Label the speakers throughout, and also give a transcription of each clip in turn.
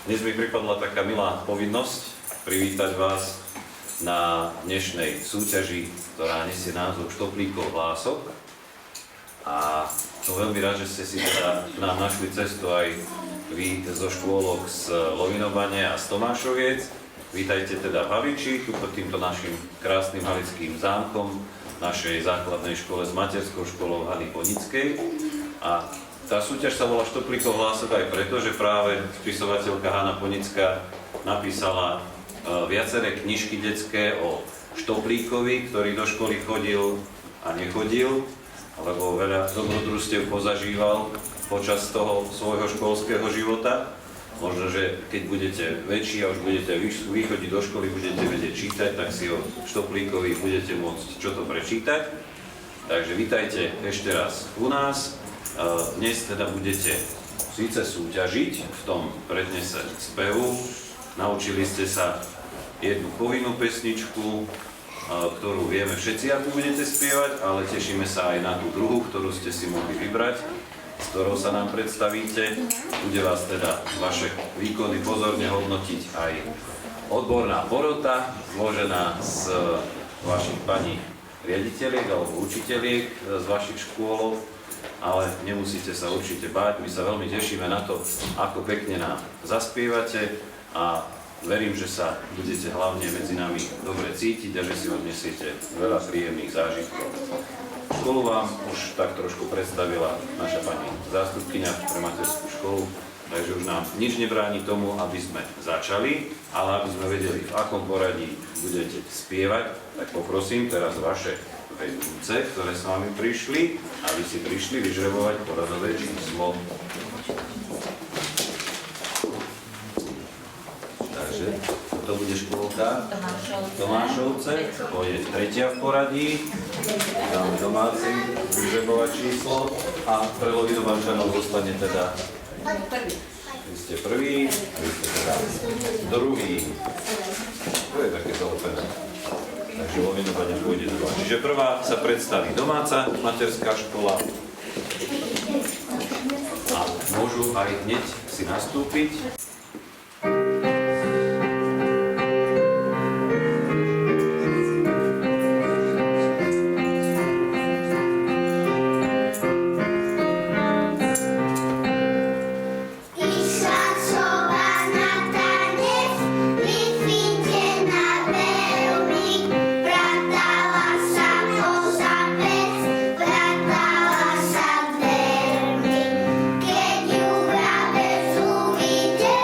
Speaker 1: Dnes mi pripadla taká milá povinnosť privítať vás na dnešnej súťaži, ktorá nesie názov Štoplíkov hlások. A som veľmi rád, že ste si teda k nám našli cestu aj vy zo škôlok z Lovinovania a z Tomášoviec. Vítajte teda v Haliči, tu pod týmto našim krásnym halickým zámkom, našej základnej škole s materskou školou Hany Ponickej. A tá súťaž sa volá Štoplíkov hlások aj preto, že práve spisovateľka Hana Ponická napísala viaceré knižky detské o Štoplíkovi, ktorý do školy chodil a nechodil, alebo veľa dobrodružstiev pozažíval počas toho svojho školského života. Možno, že keď budete väčší a už budete vychodiť do školy, budete vedieť čítať, tak si o Štoplíkovi budete môcť čo to prečítať. Takže vítajte ešte raz u nás. Dnes teda budete síce súťažiť v tom prednese spevu. Naučili ste sa jednu povinnú pesničku, ktorú vieme všetci, ako budete spievať, ale tešíme sa aj na tú druhú, ktorú ste si mohli vybrať, s ktorou sa nám predstavíte. Bude vás teda vaše výkony pozorne hodnotiť aj odborná porota, zložená z vašich pani riaditeľiek alebo učiteľiek z vašich škôl. Ale nemusíte sa určite báť, my sa veľmi tešíme na to, ako pekne nám zaspievate a verím, že sa budete hlavne medzi nami dobre cítiť a že si odnesiete veľa príjemných zážitkov. Školu vám už tak trošku predstavila naša pani zástupkyňa pre materskú školu, takže už nám nič nebráni tomu, aby sme začali, ale aby sme vedeli, v akom poradí budete spievať, tak poprosím teraz vaše vedúce, ktoré s vami prišli, aby si prišli vyžrebovať poradové číslo. Takže to bude škôlka Tomášovce, to je tretia v poradí. Dáme domáci vyžrebovať číslo a pre Lovinovančanov zostane teda vy ste prvý, vy ste teda druhý. To je také zalopené. Takže Lovinovania pôjde druhá. Čiže prvá sa predstaví domáca materská škola a môžu aj hneď si nastúpiť.
Speaker 2: Keď ju vrabec uvidel,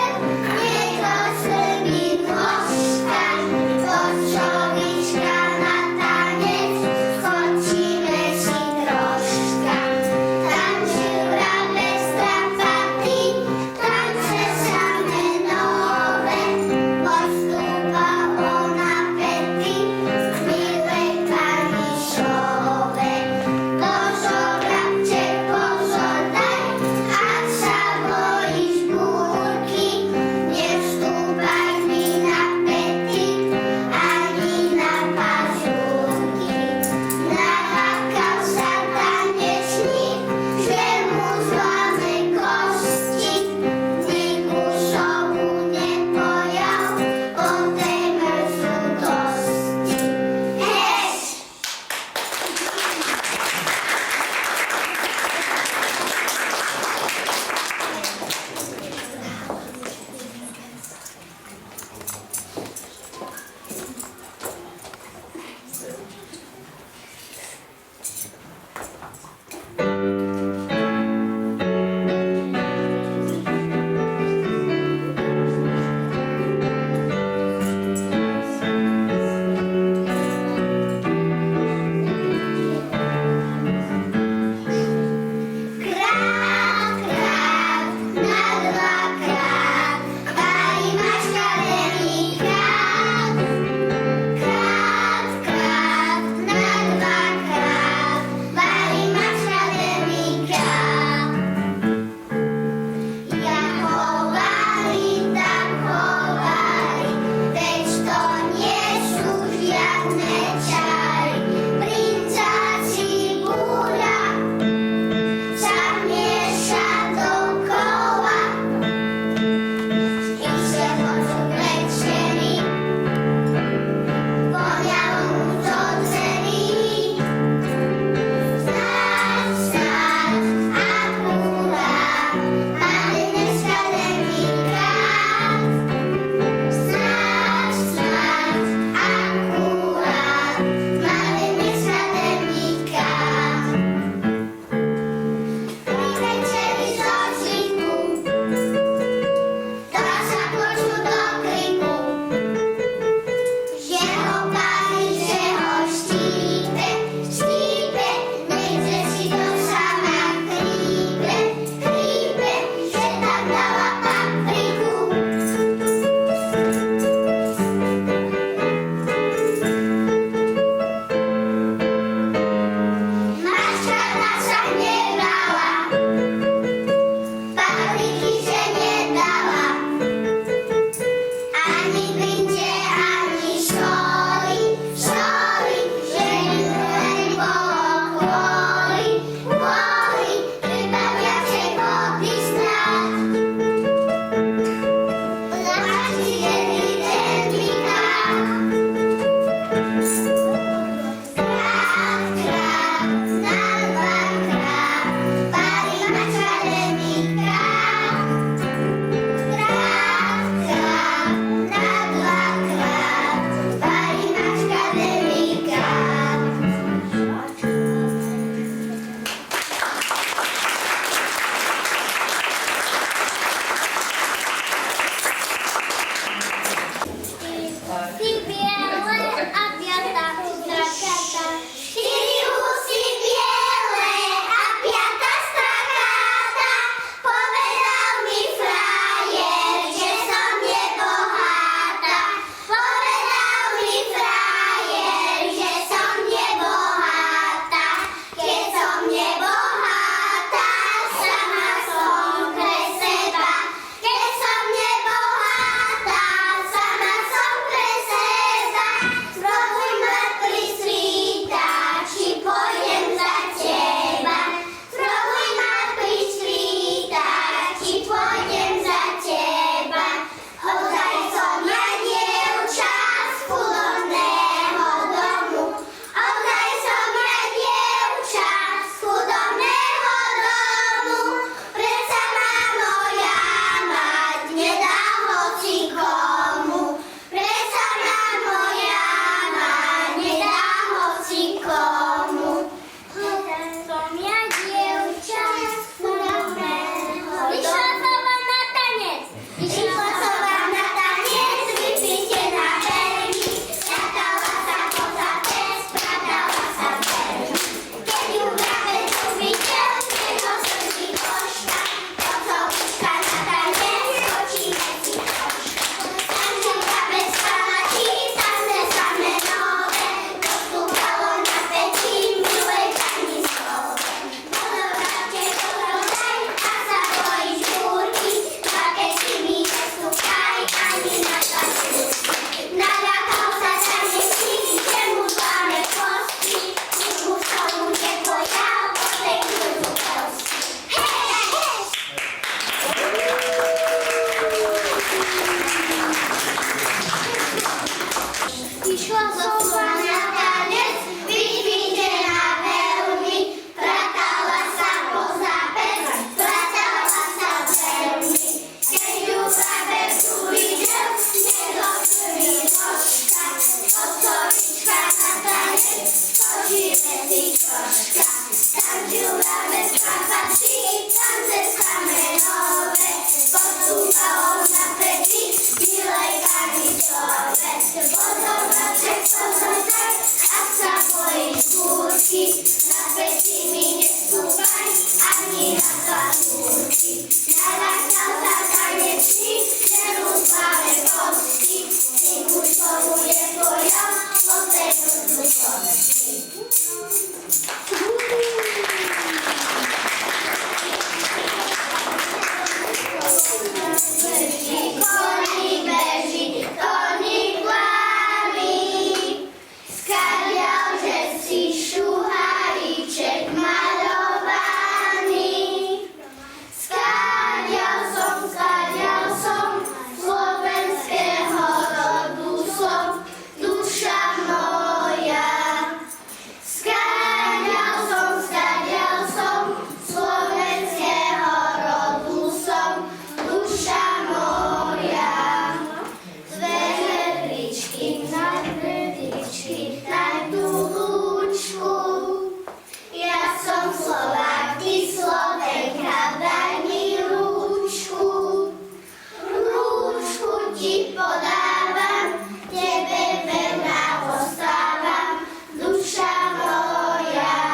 Speaker 2: ti podávam, tebe verná ostávam, duša moja.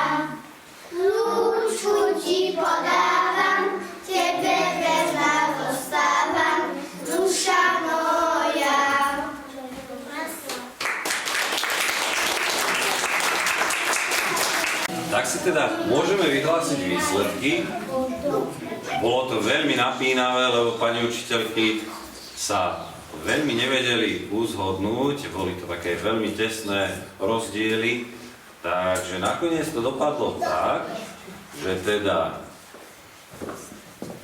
Speaker 2: Lúčku ti podávam, tebe verná ostávam, duša moja.
Speaker 1: Tak si teda môžeme vyhlásiť výsledky. Bolo to veľmi napínavé, lebo pani učiteľky sa veľmi nevedeli uzhodnúť, boli to také veľmi tesné rozdiely, takže nakoniec to dopadlo tak, že teda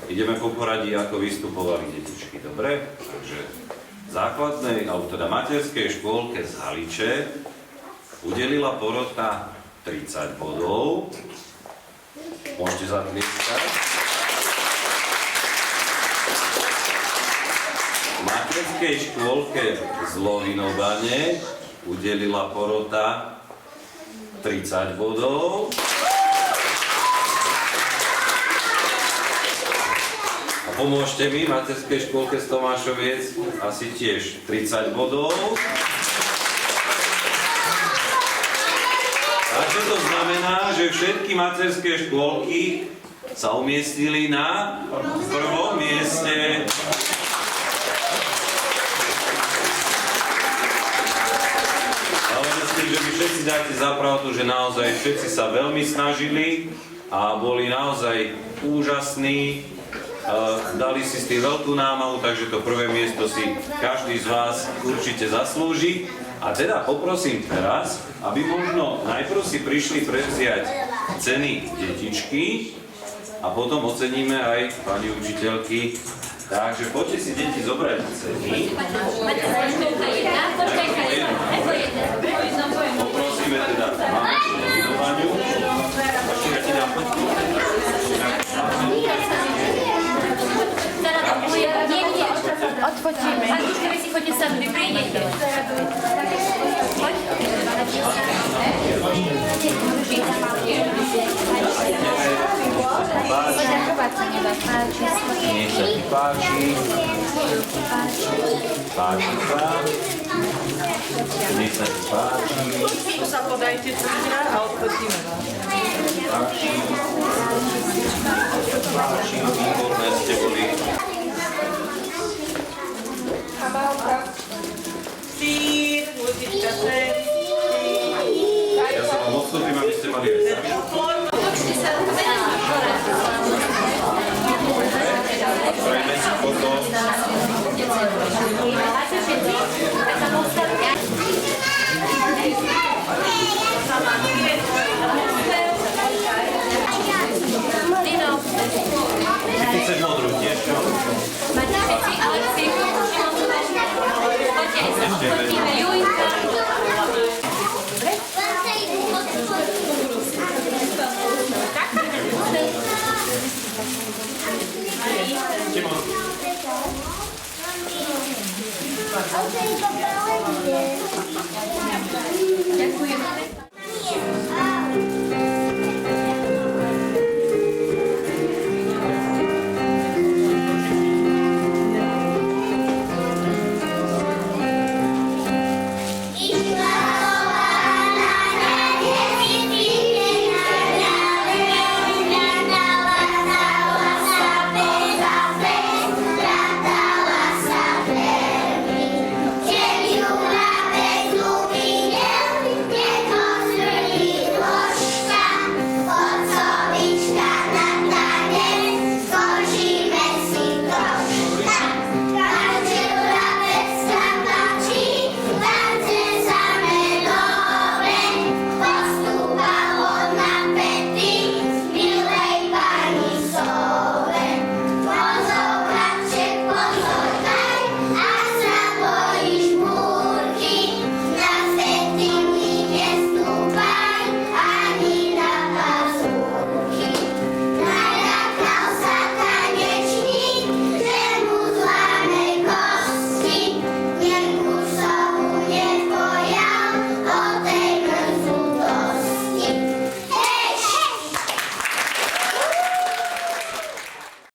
Speaker 1: ideme po poradí, ako vystupovali detičky, dobre? Takže v základnej, alebo teda materskej škôlke z Haliče udelila porota 30 bodov. Môžete zatlieskať. V materskej škôlke z Lovinovane udelila porota 30 bodov. A pomôžte mi, v materskej škôlke z Tomášoviec asi tiež 30 bodov. Takže to znamená, že všetky materské škôlky sa umiestnili na prvom mieste. Ale myslím, že vy všetci dáte za pravdu, že naozaj všetci sa veľmi snažili a boli naozaj úžasní. Dali si s tým veľkú námahu, takže to prvé miesto si každý z vás určite zaslúži. A teda poprosím teraz, aby možno najprv si prišli prevziať ceny detičky a potom oceníme aj pani učiteľky. Takže poďte si deti zobrať ceny. Poprosíme teda mamičku Lovinovaniu. Ešte ja ti dám poďku.
Speaker 3: Odfotíme. Antuška, vy si chodíte sem, vy prídete. Poď. Poďakovať sa nedá.
Speaker 1: Nech sa ti páči. Páči sa. Nech sa ti páči.
Speaker 4: Tu sa podajte cvičia a odfotíme vás.
Speaker 1: Páči. Páči. Výborné ste boli.
Speaker 4: Sír, ľudička, sen.
Speaker 1: Ja sa vám odstúpim, aby ste mali veselé. Prejme si foto. Ty chceš modrú tiež, čo?
Speaker 3: Máte všetci, ale si fotíme Juj.
Speaker 1: Timon.